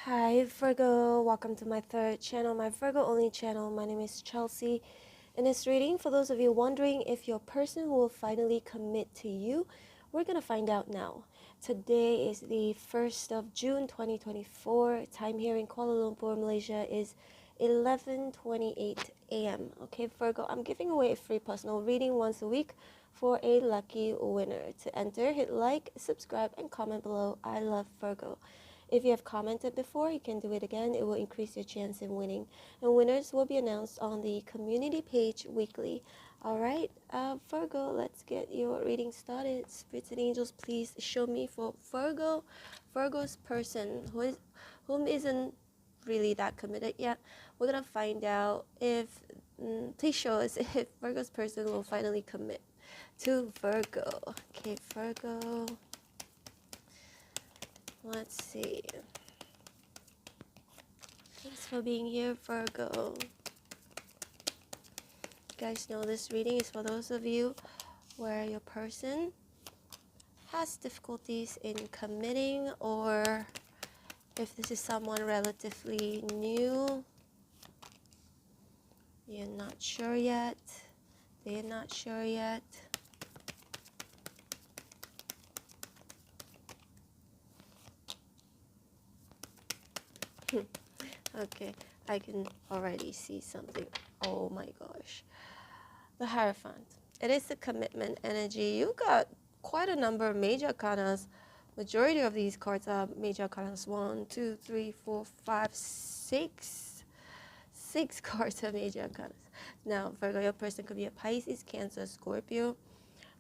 Hi Virgo, welcome to my third channel, my Virgo only channel. My name is Chelsea. In this reading, for those of you wondering if your person will finally commit to you, we're going to find out now. Today is the 1st of June 2024. Time here in Kuala Lumpur, Malaysia is 11:28 a.m. Okay, Virgo, I'm giving away a free personal reading once a week for a lucky winner. To enter, hit like, subscribe, and comment below. I love Virgo. If you have commented before, you can do it again. It will increase your chance in winning. And winners will be announced on the community page weekly. Alright, Virgo, let's get your reading started. Spirits and angels, please show me for Virgo. Virgo's person whom isn't really that committed yet. We're gonna find out if please show us if Virgo's person will finally commit to Virgo. Okay, Virgo. Let's see. Thanks for being here, Virgo. You guys know this reading is for those of you where your person has difficulties in committing, or if this is someone relatively new, you're not sure yet, they're not sure yet. Okay, I can already see something. Oh my gosh. The Hierophant. It is the commitment energy. You got quite a number of major arcanas. Majority of these cards are major arcanas. 1, 2, 3, 4, 5, 6. 6 cards are major arcanas. Now, Virgo, your person could be a Pisces, Cancer, Scorpio.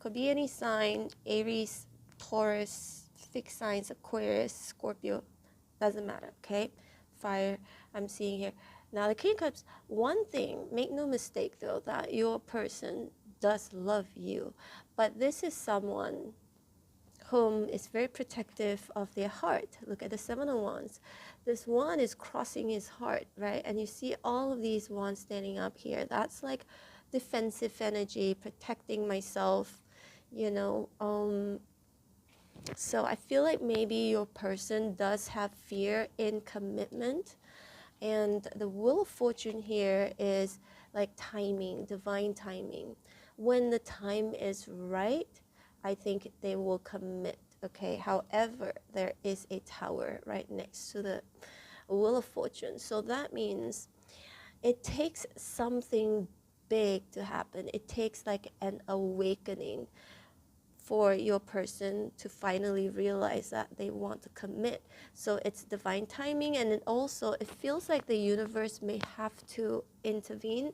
Could be any sign. Aries, Taurus, fixed signs, Aquarius, Scorpio. Doesn't matter, okay? Fire, I'm seeing here. Now, the King of Cups, one thing, make no mistake though, that your person does love you. But this is someone whom is very protective of their heart. Look at the Seven of Wands. This one is crossing his heart, right? And you see all of these wands standing up here. That's like defensive energy, protecting myself, you know. So I feel like maybe your person does have fear in commitment. And the Wheel of Fortune here is like timing, divine timing. When the time is right, I think they will commit, okay? However, there is a tower right next to the Wheel of Fortune. So that means it takes something big to happen. It takes like an awakening for your person to finally realize that they want to commit. So it's divine timing, and then also it feels like the universe may have to intervene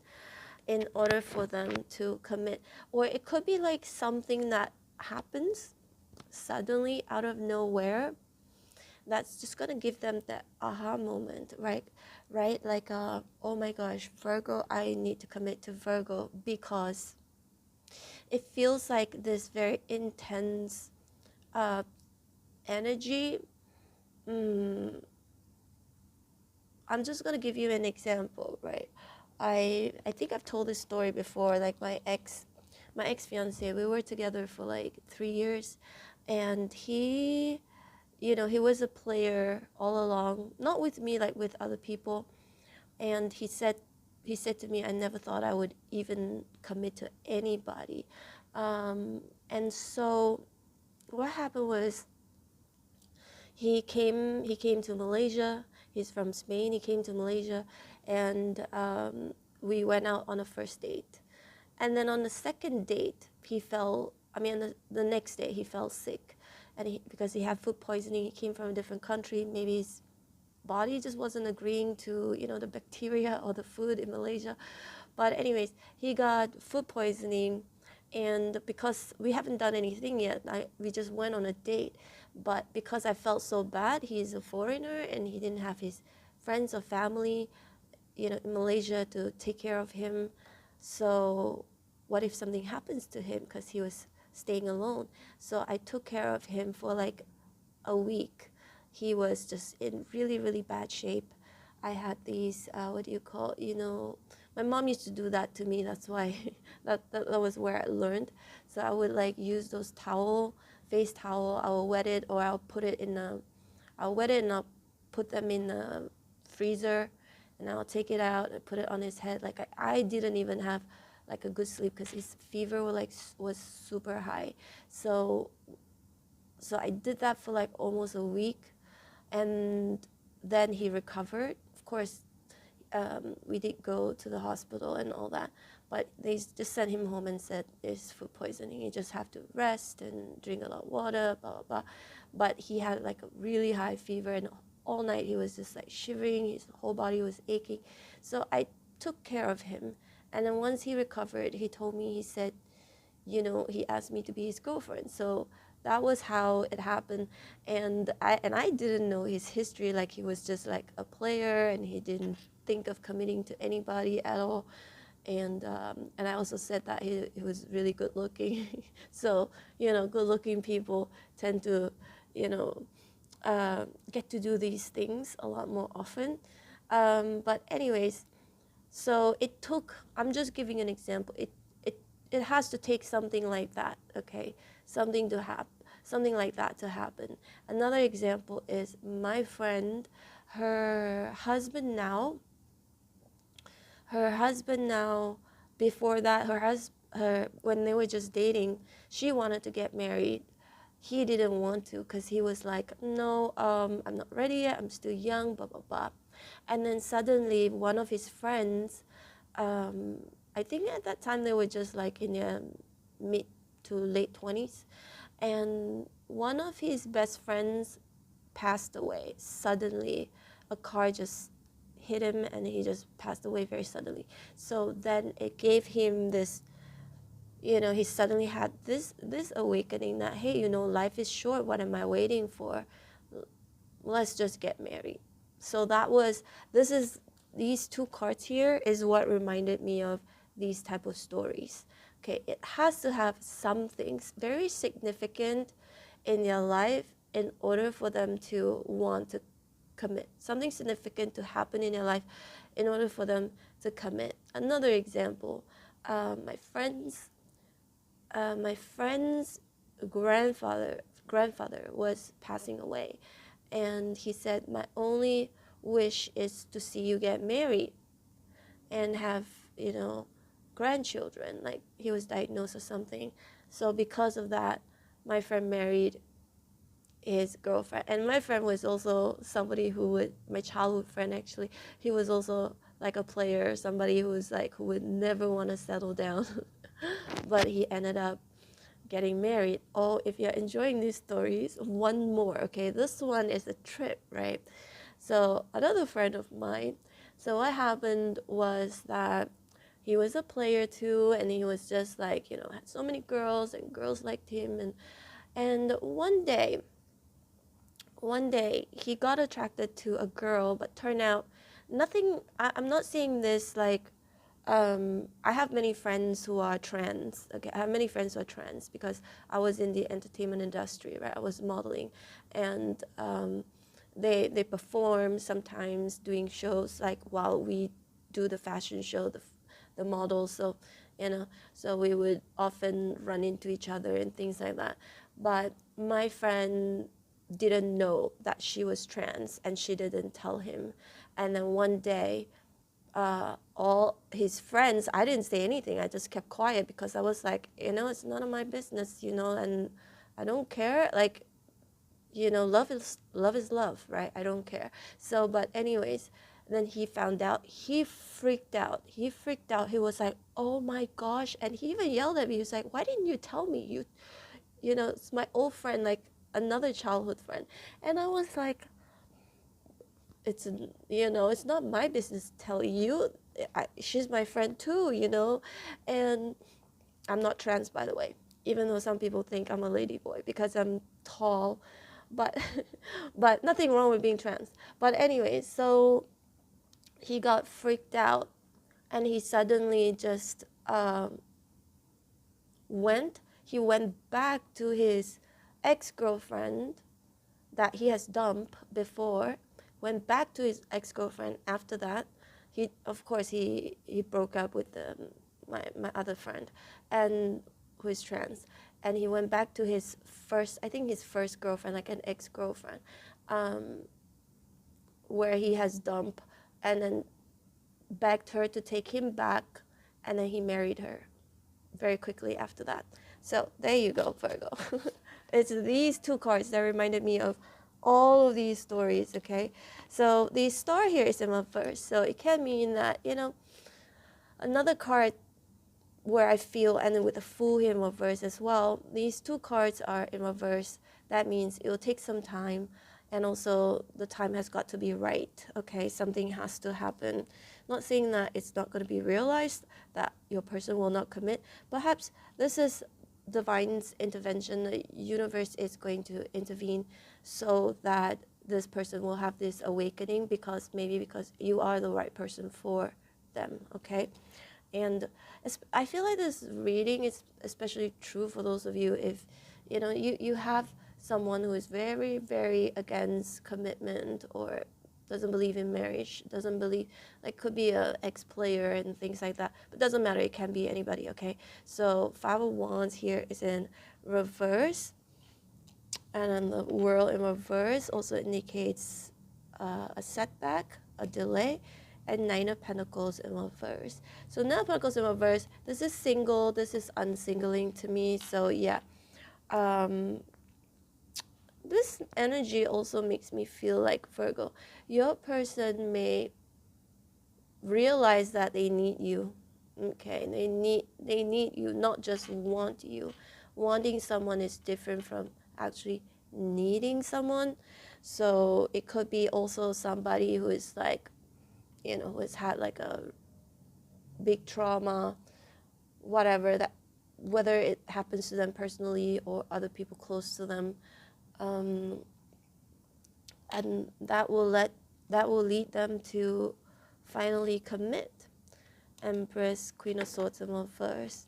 in order for them to commit. Or it could be like something that happens suddenly out of nowhere that's just gonna give them that aha moment, right? Like oh my gosh, Virgo, I need to commit to Virgo because it feels like this very intense energy. I'm just gonna give you an example, right? I think I've told this story before. Like my ex fiance, we were together for like 3 years, and he, you know, he was a player all along, not with me, like with other people. And he said to me, I never thought I would even commit to anybody. And so what happened was he came to Malaysia. He's from Spain. He came to Malaysia, and we went out on a first date. And then on the second date, he fell, the next day he fell sick. And because he had food poisoning, he came from a different country. Maybe his body just wasn't agreeing to, you know, the bacteria or the food in Malaysia. But anyways, he got food poisoning, and because we haven't done anything yet, we just went on a date. But because I felt so bad, he's a foreigner and he didn't have his friends or family, you know, in Malaysia to take care of him. So what if something happens to him, because he was staying alone? So I took care of him for like a week. He was just in really, really bad shape. I had these, what do you call, you know, my mom used to do that to me. That's why, that was where I learned. So I would like use those face towel, I will wet it, or I'll put it in a, I'll wet it in a put them in the freezer, and I'll take it out and put it on his head. Like I didn't even have like a good sleep because his fever was super high. So I did that for like almost a week, and then he recovered. Of course, we did go to the hospital and all that, but they just sent him home and said it's food poisoning. You just have to rest and drink a lot of water, blah blah blah. But he had like a really high fever, and all night he was just like shivering. His whole body was aching. So I took care of him, and then once he recovered, he told me, he said, he asked me to be his girlfriend. So that was how it happened. And I didn't know his history. Like he was just like a player, and he didn't think of committing to anybody at all. And I also said that he was really good looking. So good looking people tend to get to do these things a lot more often. But anyways, so it took, I'm just giving an example. It has to take something like that, okay? Something like that to happen. Another example is my friend, her husband now, before that, when they were just dating, she wanted to get married. He didn't want to because he was like, no, I'm not ready yet, I'm still young, blah, blah, blah. And then suddenly one of his friends, I think at that time they were just like in their mid to late 20s, and one of his best friends passed away suddenly. A car just hit him and he just passed away very suddenly. So then it gave him this, he suddenly had this awakening that, hey, life is short, what am I waiting for? Let's just get married. So these two cards here is what reminded me of these type of stories. Okay, it has to have something very significant in your life in order for them to want to commit. Something significant to happen in your life in order for them to commit. Another example, my friend's grandfather was passing away, and he said, my only wish is to see you get married and have grandchildren. Like he was diagnosed or something. So because of that, my friend married his girlfriend. And my friend was also somebody my childhood friend actually, he was also like a player, somebody who would never want to settle down. But he ended up getting married. Oh, if you're enjoying these stories, one more, okay? This one is a trip, right? So another friend of mine, so what happened was that he was a player too, and he was just like, had so many girls, and girls liked him. And one day he got attracted to a girl, but turned out nothing. I'm not saying this like, I have many friends who are trans. Okay, I have many friends who are trans because I was in the entertainment industry, right? I was modeling, and they perform sometimes doing shows like while we do the fashion show, the models. So so we would often run into each other and things like that. But my friend didn't know that she was trans, and she didn't tell him. And then one day, all his friends, I didn't say anything. I just kept quiet because I was like, it's none of my business, and I don't care. Like, love is love, right? I don't care. So, but anyways, then he found out. He freaked out. He was like, oh my gosh. And he even yelled at me. He was like, why didn't you tell me? It's my old friend, like another childhood friend. And I was like, it's not my business to tell you. She's my friend too, and I'm not trans, by the way, even though some people think I'm a lady boy because I'm tall, but but nothing wrong with being trans. But anyway, so he got freaked out, and he suddenly just went back to his ex-girlfriend that he has dumped before, went back to his ex-girlfriend after that. He broke up with my other friend, and who is trans, and he went back to his first girlfriend, like an ex-girlfriend, where he has dumped and then begged her to take him back, and then he married her very quickly after that. So there you go, Virgo. It's these two cards that reminded me of all of these stories, okay? So the star here is in reverse, so it can mean that, another card where I feel, and then with the Fool here in reverse as well, these two cards are in reverse. That means it will take some time, and also the time has got to be right, okay? Something has to happen. Not saying that it's not going to be realized, that your person will not commit. Perhaps this is divine's intervention. The universe is going to intervene so that this person will have this awakening, because you are the right person for them, okay? And I feel like this reading is especially true for those of you if you have someone who is very, very against commitment, or doesn't believe in marriage, doesn't believe, like, could be a ex-player and things like that, but doesn't matter, it can be anybody, okay? So Five of Wands here is in reverse, and then the World in reverse also indicates a setback, a delay, and Nine of Pentacles in reverse. So Nine of Pentacles in reverse, this is single, this is unsingling to me, so yeah. This energy also makes me feel like, Virgo, your person may realize that they need you, okay? They need you, not just want you. Wanting someone is different from actually needing someone. So it could be also somebody who is like, who has had like a big trauma, whatever, that whether it happens to them personally or other people close to them, and that will lead them to finally commit. Empress, Queen of Swords in reverse.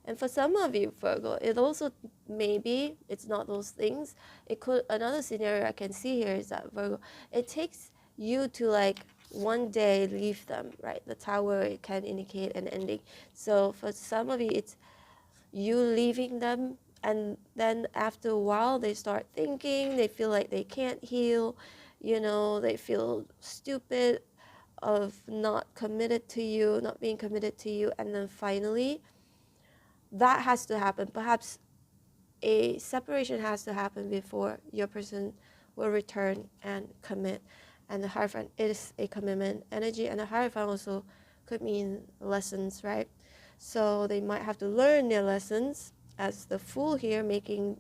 And for some of you, Virgo, it also, maybe it's not those things. It could, another scenario I can see here is that, Virgo, it takes you to like one day leave them, right? The Tower, it can indicate an ending. So for some of you, it's you leaving them, and then after a while they start thinking, they feel like they can't heal, they feel stupid of not being committed to you, and then finally that has to happen. Perhaps a separation has to happen before your person will return and commit. And the Hierophant is a commitment energy, and the Hierophant also could mean lessons, right? So they might have to learn their lessons, as the Fool here, making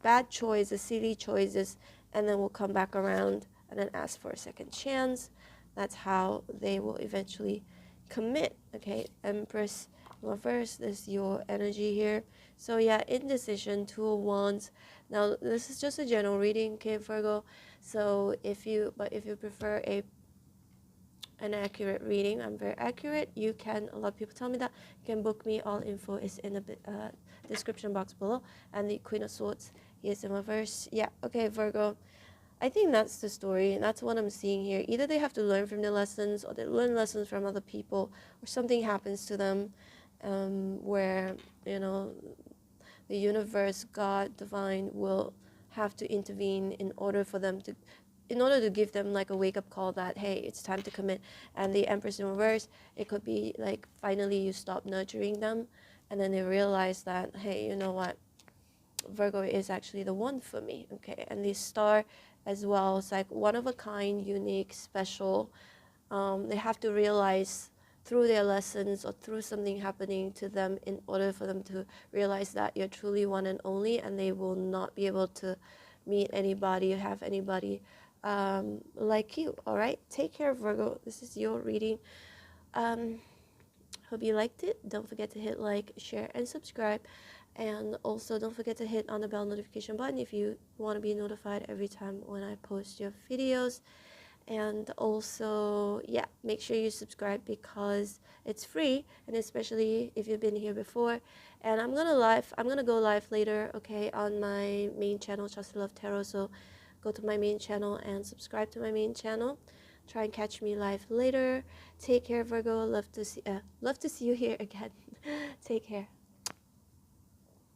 bad choices, silly choices, and then will come back around and then ask for a second chance. That's how they will eventually commit, okay? Empress reverse is your energy here. So yeah, indecision, Two of Wands. Now this is just a general reading, okay, Virgo? So if you prefer an accurate reading, I'm very accurate, you can, a lot of people tell me that, you can book me. All info is in the description box below. And the Queen of Swords is in reverse. Yeah, okay, Virgo, I think that's the story, and that's what I'm seeing here. Either they have to learn from their lessons, or they learn lessons from other people, or something happens to them where, the universe, God, divine, will have to intervene in order to give them like a wake-up call that, hey, it's time to commit. And the Empress in reverse, it could be like finally you stop nurturing them, and then they realize that, hey, you know what, Virgo is actually the one for me, okay? And the Star as well, it's like one of a kind, unique, special. They have to realize through their lessons or through something happening to them in order for them to realize that you're truly one and only, and they will not be able to meet anybody or have anybody like you. All right, take care, Virgo. This is your reading. Hope you liked it. Don't forget to hit like, share, and subscribe. And also don't forget to hit on the bell notification button if you want to be notified every time when I post your videos. And also, yeah, make sure you subscribe because it's free, and especially if you've been here before. And I'm gonna go live later, okay, on my main channel, Chelsea Love Tarot. So go to my main channel and subscribe to my main channel. Try and catch me live later. Take care, Virgo. Love to see you here again. Take care.